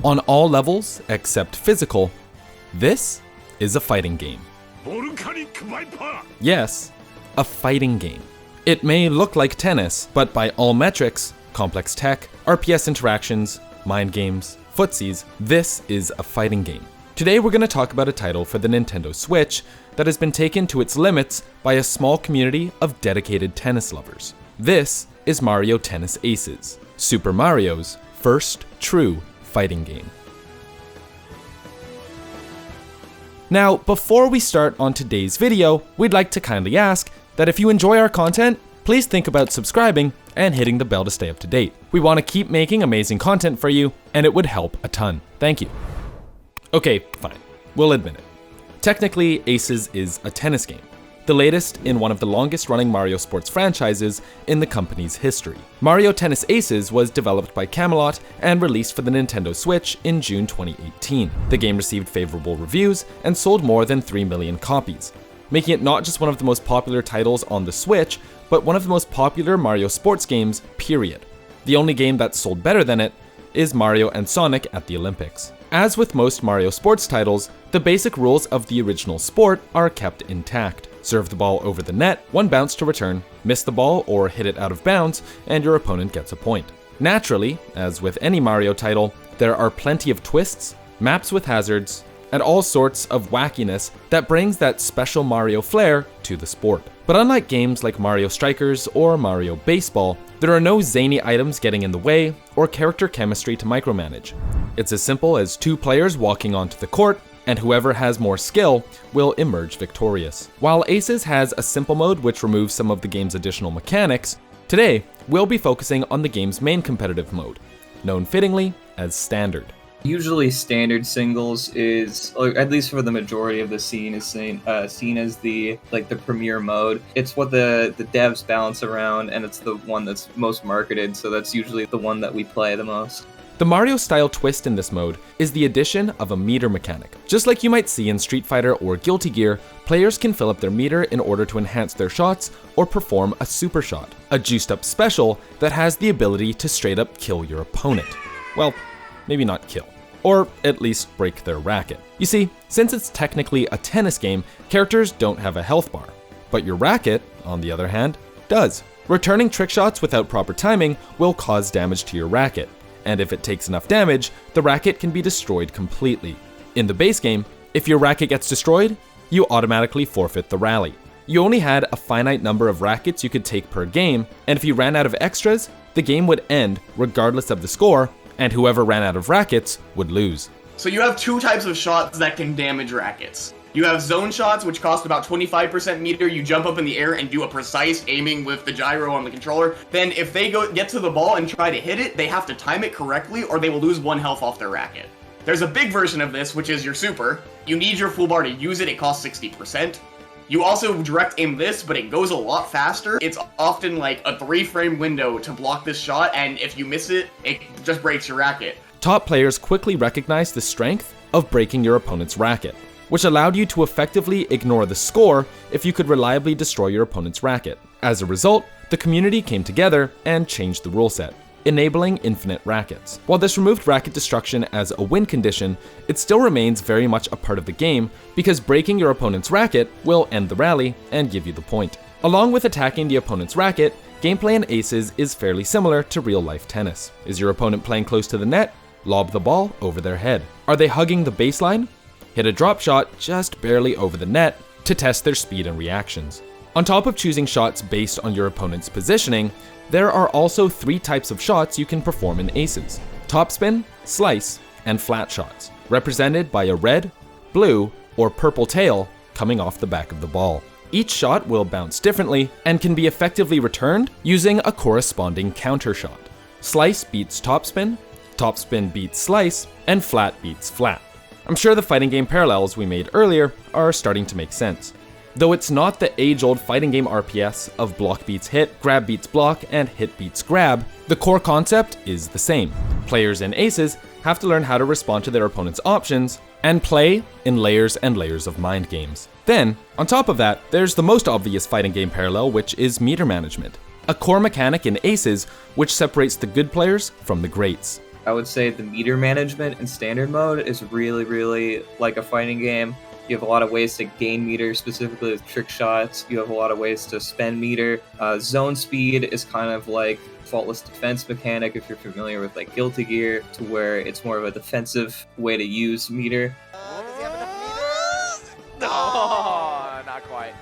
On all levels except physical, this is a fighting game. Yes, a fighting game. It may look like tennis, but by all metrics, complex tech, RPS interactions, mind games, footsies, this is a fighting game. Today we're going to talk about a title for the Nintendo Switch that has been taken to its limits by a small community of dedicated tennis lovers. This is Mario Tennis Aces, Super Mario's first true fighting game. Now, before we start on today's video, we'd like to kindly ask that if you enjoy our content, please think about subscribing and hitting the bell to stay up to date. We want to keep making amazing content for you, and it would help a ton. Thank you. Okay, fine. We'll admit it. Technically, Aces is a tennis game, the latest in one of the longest running Mario sports franchises in the company's history. Mario Tennis Aces was developed by Camelot and released for the Nintendo Switch in June 2018. The game received favorable reviews and sold more than 3 million copies, making it not just one of the most popular titles on the Switch, but one of the most popular Mario sports games, period. The only game that sold better than it is Mario and Sonic at the Olympics. As with most Mario sports titles, the basic rules of the original sport are kept intact. Serve the ball over the net, one bounce to return, miss the ball or hit it out of bounds, and your opponent gets a point. Naturally, as with any Mario title, there are plenty of twists, maps with hazards, and all sorts of wackiness that brings that special Mario flair to the sport. But unlike games like Mario Strikers or Mario Baseball, there are no zany items getting in the way or character chemistry to micromanage. It's as simple as two players walking onto the court, and whoever has more skill will emerge victorious. While Aces has a simple mode which removes some of the game's additional mechanics, today we'll be focusing on the game's main competitive mode, known fittingly as Standard. Usually standard singles is, or at least for the majority of the scene, is seen as the premier mode. It's what the devs bounce around, and it's the one that's most marketed, so that's usually the one that we play the most. The Mario-style twist in this mode is the addition of a meter mechanic. Just like you might see in Street Fighter or Guilty Gear, players can fill up their meter in order to enhance their shots or perform a super shot, a juiced-up special that has the ability to straight-up kill your opponent. Well, maybe not kill, or at least break their racket. You see, since it's technically a tennis game, characters don't have a health bar, but your racket, on the other hand, does. Returning trick shots without proper timing will cause damage to your racket, and if it takes enough damage, the racket can be destroyed completely. In the base game, if your racket gets destroyed, you automatically forfeit the rally. You only had a finite number of rackets you could take per game, and if you ran out of extras, the game would end regardless of the score, and whoever ran out of rackets would lose. So you have two types of shots that can damage rackets. You have zone shots, which cost about 25% meter. You jump up in the air and do a precise aiming with the gyro on the controller. Then if they get to the ball and try to hit it, they have to time it correctly or they will lose 1 health off their racket. There's a big version of this, which is your super. You need your full bar to use it. It costs 60%. You also direct aim this, but it goes a lot faster. It's often like a 3-frame window to block this shot, and if you miss it, it just breaks your racket. Top players quickly recognized the strength of breaking your opponent's racket, which allowed you to effectively ignore the score if you could reliably destroy your opponent's racket. As a result, the community came together and changed the rule set, enabling infinite rackets. While this removed racket destruction as a win condition, it still remains very much a part of the game because breaking your opponent's racket will end the rally and give you the point. Along with attacking the opponent's racket, gameplay in Aces is fairly similar to real-life tennis. Is your opponent playing close to the net? Lob the ball over their head. Are they hugging the baseline? Hit a drop shot just barely over the net to test their speed and reactions. On top of choosing shots based on your opponent's positioning, there are also 3 types of shots you can perform in Aces: topspin, slice, and flat shots, represented by a red, blue, or purple tail coming off the back of the ball. Each shot will bounce differently and can be effectively returned using a corresponding counter shot. Slice beats topspin, topspin beats slice, and flat beats flat. I'm sure the fighting game parallels we made earlier are starting to make sense. Though it's not the age-old fighting game RPS of block beats hit, grab beats block, and hit beats grab, the core concept is the same. Players in Aces have to learn how to respond to their opponent's options and play in layers and layers of mind games. Then, on top of that, there's the most obvious fighting game parallel, which is meter management, a core mechanic in Aces which separates the good players from the greats. I would say the meter management in standard mode is really, really like a fighting game. You have a lot of ways to gain meter, specifically with trick shots. You have a lot of ways to spend meter. Zone speed is kind of like faultless defense mechanic, if you're familiar with like Guilty Gear, to where it's more of a defensive way to use meter. Does he have enough meters? No, not quite.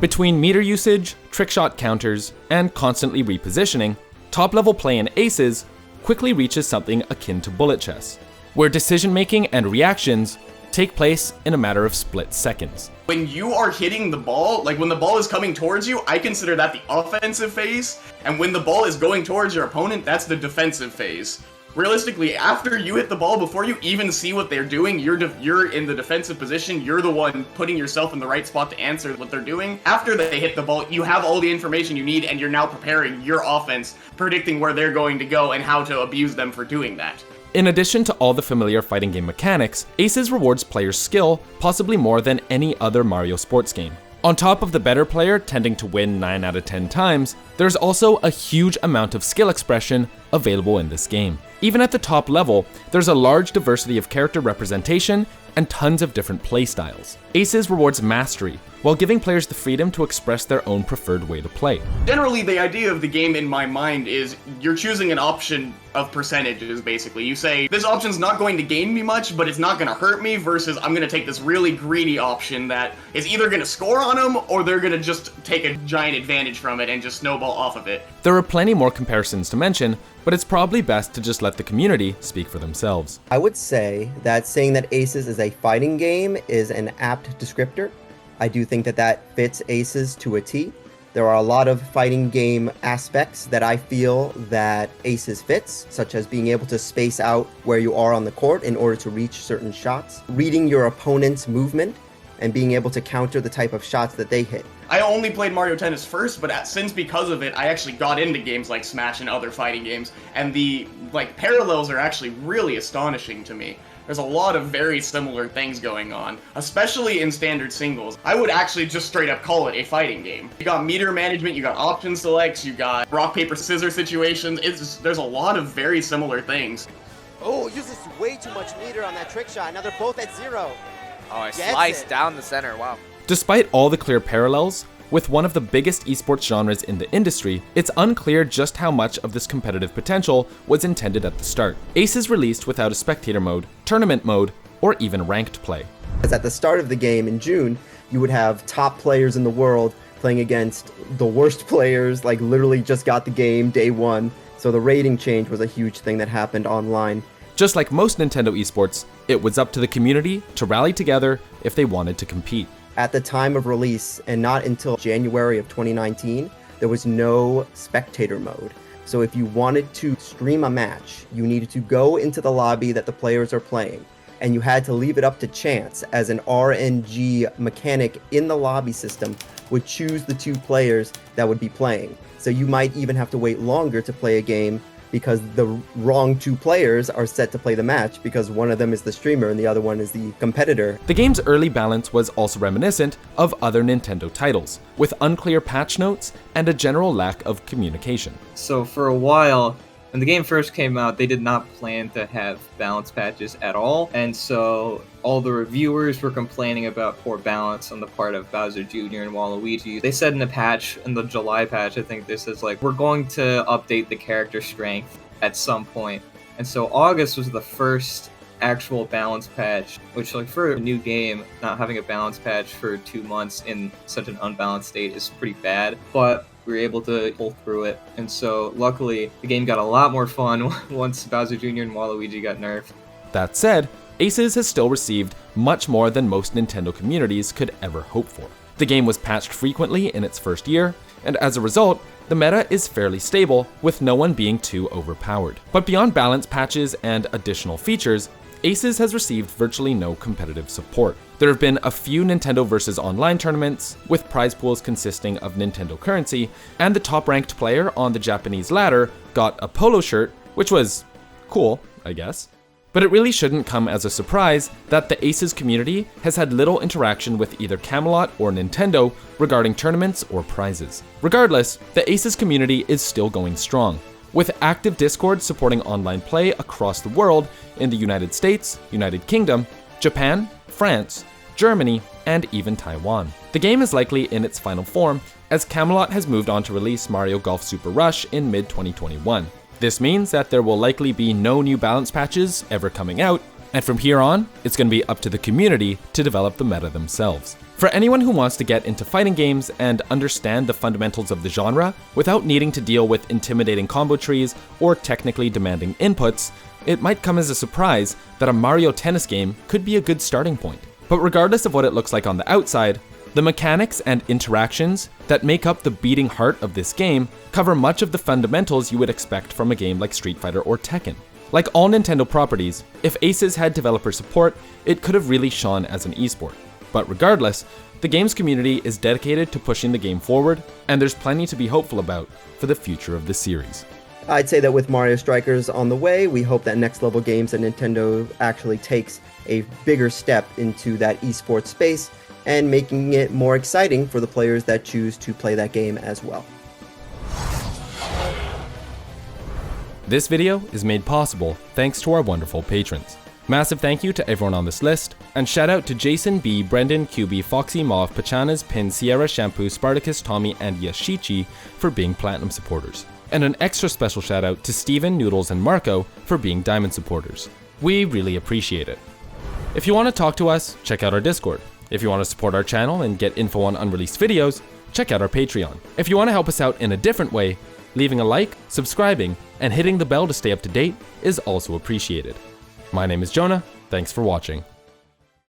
Between meter usage, trick shot counters, and constantly repositioning, top-level play in Aces quickly reaches something akin to bullet chess, where decision-making and reactions take place in a matter of split seconds. When you are hitting the ball, like when the ball is coming towards you, I consider that the offensive phase, and when the ball is going towards your opponent, that's the defensive phase. Realistically, after you hit the ball, before you even see what they're doing, you're in the defensive position, you're the one putting yourself in the right spot to answer what they're doing. After they hit the ball, you have all the information you need, and you're now preparing your offense, predicting where they're going to go and how to abuse them for doing that. In addition to all the familiar fighting game mechanics, Aces rewards players' skill possibly more than any other Mario sports game. On top of the better player tending to win 9 out of 10 times, there's also a huge amount of skill expression available in this game. Even at the top level, there's a large diversity of character representation and tons of different playstyles. Aces rewards mastery, while giving players the freedom to express their own preferred way to play. Generally, the idea of the game in my mind is you're choosing an option of percentages, basically. You say, this option's not going to gain me much, but it's not going to hurt me, versus I'm going to take this really greedy option that is either going to score on them, or they're going to just take a giant advantage from it and just snowball off of it. There are plenty more comparisons to mention, but it's probably best to just let the community speak for themselves. I would say that saying that Aces is a fighting game is an apt descriptor. I do think that that fits Aces to a T. There are a lot of fighting game aspects that I feel that Aces fits, such as being able to space out where you are on the court in order to reach certain shots, reading your opponent's movement, and being able to counter the type of shots that they hit. I only played Mario Tennis first, but since because of it, I actually got into games like Smash and other fighting games, and the parallels are actually really astonishing to me. There's a lot of very similar things going on, especially in standard singles. I would actually just straight up call it a fighting game. You got meter management, you got option selects, you got rock, paper, scissors situations. There's a lot of very similar things. Oh, uses way too much meter on that trick shot. Now they're both at 0. Oh, I Gets sliced it. down the center. Wow. Despite all the clear parallels, with one of the biggest esports genres in the industry, it's unclear just how much of this competitive potential was intended at the start. Aces released without a spectator mode, tournament mode, or even ranked play. Because at the start of the game in June, you would have top players in the world playing against the worst players, like literally just got the game day one. So the rating change was a huge thing that happened online. Just like most Nintendo esports, it was up to the community to rally together if they wanted to compete. At the time of release, and not until January of 2019, there was no spectator mode. So if you wanted to stream a match, you needed to go into the lobby that the players are playing, and you had to leave it up to chance, as an RNG mechanic in the lobby system would choose the 2 players that would be playing. So you might even have to wait longer to play a game because the wrong 2 players are set to play the match because one of them is the streamer and the other one is the competitor. The game's early balance was also reminiscent of other Nintendo titles, with unclear patch notes and a general lack of communication. So for a while, when the game first came out, they did not plan to have balance patches at all, and so all the reviewers were complaining about poor balance on the part of Bowser Jr. and Waluigi. They said in the patch, in the July patch, I think this is like, we're going to update the character strength at some point. And so August was the first actual balance patch, which like for a new game, not having a balance patch for 2 months in such an unbalanced state is pretty bad, but we were able to pull through it. And so luckily, the game got a lot more fun once Bowser Jr. and Waluigi got nerfed. That said, Aces has still received much more than most Nintendo communities could ever hope for. The game was patched frequently in its first year, and as a result, the meta is fairly stable, with no one being too overpowered. But beyond balance patches and additional features, Aces has received virtually no competitive support. There have been a few Nintendo vs. Online tournaments, with prize pools consisting of Nintendo currency, and the top-ranked player on the Japanese ladder got a polo shirt, which was cool, I guess. But it really shouldn't come as a surprise that the Aces community has had little interaction with either Camelot or Nintendo regarding tournaments or prizes. Regardless, the Aces community is still going strong, with active Discord supporting online play across the world in the United States, United Kingdom, Japan, France, Germany, and even Taiwan. The game is likely in its final form, as Camelot has moved on to release Mario Golf Super Rush in mid-2021. This means that there will likely be no new balance patches ever coming out, and from here on, it's going to be up to the community to develop the meta themselves. For anyone who wants to get into fighting games and understand the fundamentals of the genre without needing to deal with intimidating combo trees or technically demanding inputs, it might come as a surprise that a Mario Tennis game could be a good starting point. But regardless of what it looks like on the outside, the mechanics and interactions that make up the beating heart of this game cover much of the fundamentals you would expect from a game like Street Fighter or Tekken. Like all Nintendo properties, if Aces had developer support, it could have really shone as an esport. But regardless, the game's community is dedicated to pushing the game forward, and there's plenty to be hopeful about for the future of the series. I'd say that with Mario Strikers on the way, we hope that next level games that Nintendo actually takes a bigger step into that esports space and making it more exciting for the players that choose to play that game as well. This video is made possible thanks to our wonderful patrons. Massive thank you to everyone on this list, and shout out to Jason B, Brendan, QB, Foxy, Mauve, Pachanas, Pin, Sierra, Shampoo, Spartacus, Tommy, and Yashichi for being Platinum supporters. And an extra special shout out to Steven, Noodles, and Marco for being Diamond supporters. We really appreciate it. If you want to talk to us, check out our Discord. If you want to support our channel and get info on unreleased videos, check out our Patreon. If you want to help us out in a different way, leaving a like, subscribing, and hitting the bell to stay up to date is also appreciated. My name is Jonah, thanks for watching.